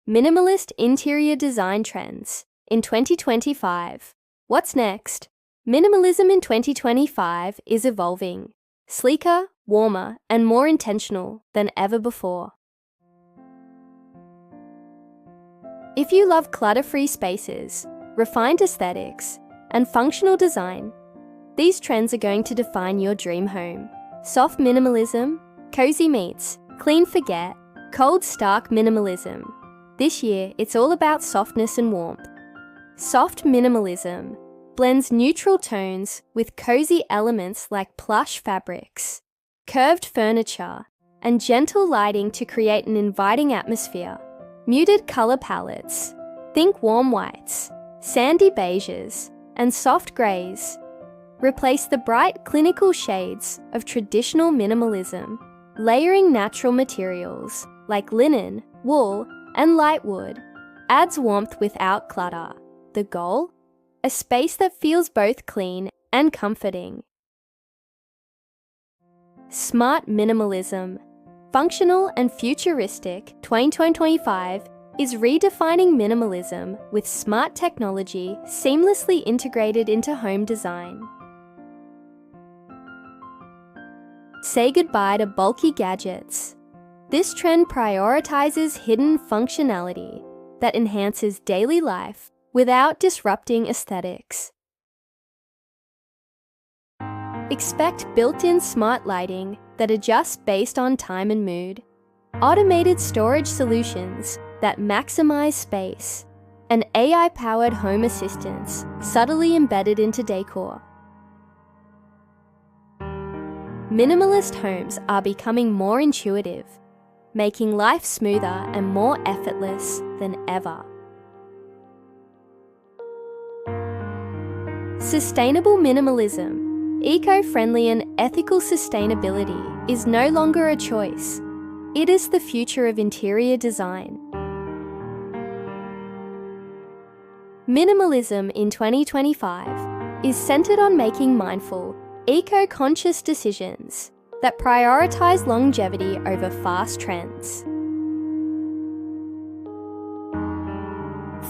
Minimalist interior design trends in 2025. What's next? Minimalism in 2025 is evolving, sleeker, warmer, and more intentional than ever before. If you love clutter-free spaces, refined aesthetics, and functional design, these trends are going to define your dream home. Soft minimalism, cozy meets clean forget, cold stark minimalism. This year, it's all about softness and warmth. Soft minimalism blends neutral tones with cozy elements like plush fabrics, curved furniture, and gentle lighting to create an inviting atmosphere. Muted color palettes, think warm whites, sandy beiges, and soft grays. Replace the bright clinical shades of traditional minimalism, layering natural materials like linen, wool, and light wood adds warmth without clutter. The goal? A space that feels both clean and comforting. Smart minimalism, functional and futuristic. 2025 is redefining minimalism with smart technology seamlessly integrated into home design. Say goodbye to bulky gadgets. This trend prioritizes hidden functionality that enhances daily life without disrupting aesthetics. Expect built-in smart lighting that adjusts based on time and mood, automated storage solutions that maximize space, and AI-powered home assistants subtly embedded into Decor. Minimalist homes are becoming more intuitive, making life smoother and more effortless than ever. Sustainable minimalism, eco-friendly and ethical sustainability is no longer a choice. It is the future of interior design. Minimalism in 2025 is centered on making mindful, eco-conscious decisions that prioritize longevity over fast trends.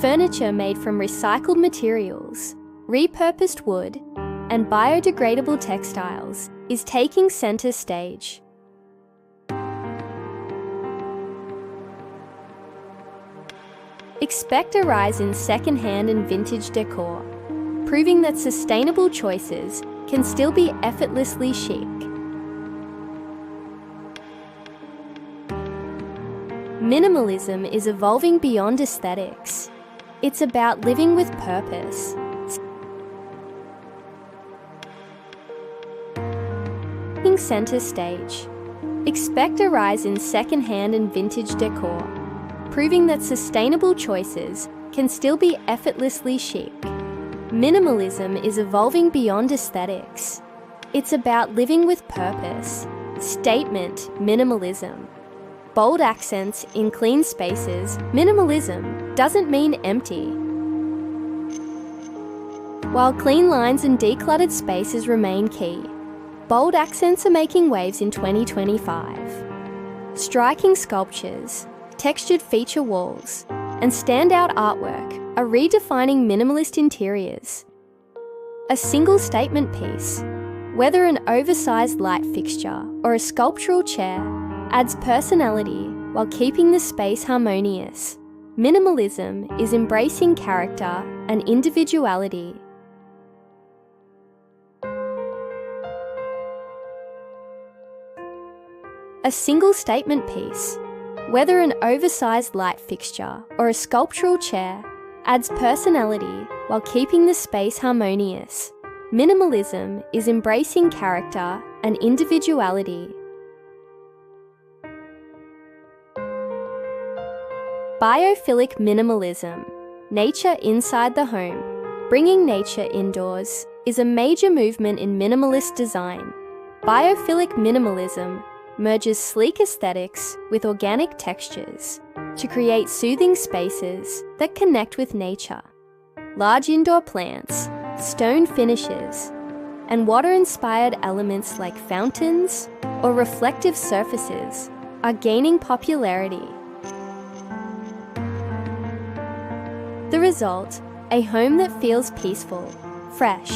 Furniture made from recycled materials, repurposed wood, and biodegradable textiles is taking center stage. Expect a rise in second-hand and vintage decor, proving that sustainable choices can still be effortlessly chic. Minimalism is evolving beyond aesthetics. It's about living with purpose. Taking center stage. Expect a rise in second-hand and vintage decor, proving that sustainable choices can still be effortlessly chic. Minimalism is evolving beyond aesthetics. It's about living with purpose. Statement minimalism. Bold accents in clean spaces. Minimalism doesn't mean empty. While clean lines and decluttered spaces remain key, bold accents are making waves in 2025. Striking sculptures, textured feature walls, and standout artwork are redefining minimalist interiors. A single statement piece, whether an oversized light fixture or a sculptural chair, adds personality while keeping the space harmonious. Minimalism is embracing character and individuality. A single statement piece, whether an oversized light fixture or a sculptural chair, adds personality while keeping the space harmonious. Minimalism is embracing character and individuality. Biophilic minimalism, nature inside the home. Bringing nature indoors is a major movement in minimalist design. Biophilic minimalism merges sleek aesthetics with organic textures to create soothing spaces that connect with nature. Large indoor plants, stone finishes, and water-inspired elements like fountains or reflective surfaces are gaining popularity. The result, a home that feels peaceful, fresh,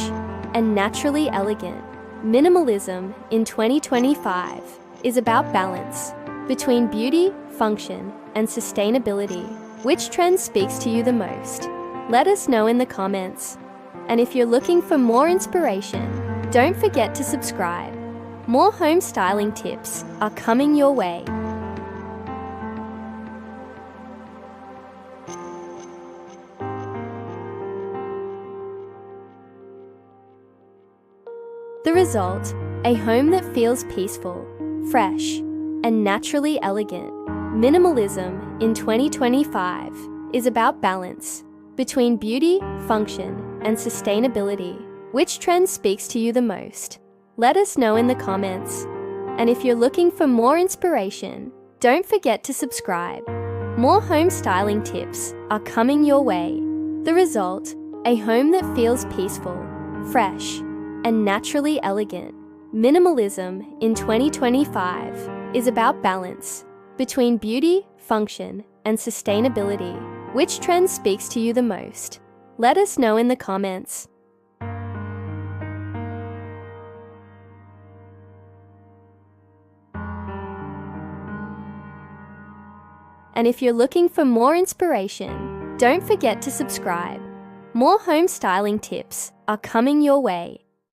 and naturally elegant. Minimalism in 2025 is about balance between beauty, function, and sustainability. Which trend speaks to you the most? Let us know in the comments. And if you're looking for more inspiration, don't forget to subscribe. More home styling tips are coming your way. The result, a home that feels peaceful, fresh, and naturally elegant. Minimalism in 2025 is about balance between beauty, function, and sustainability. Which trend speaks to you the most? Let us know in the comments. And if you're looking for more inspiration, don't forget to subscribe. More home styling tips are coming your way. The result, a home that feels peaceful, fresh, and naturally elegant. Minimalism in 2025 is about balance between beauty, function, and sustainability. Which trend speaks to you the most? Let us know in the comments. And if you're looking for more inspiration, don't forget to subscribe. More home styling tips are coming your way.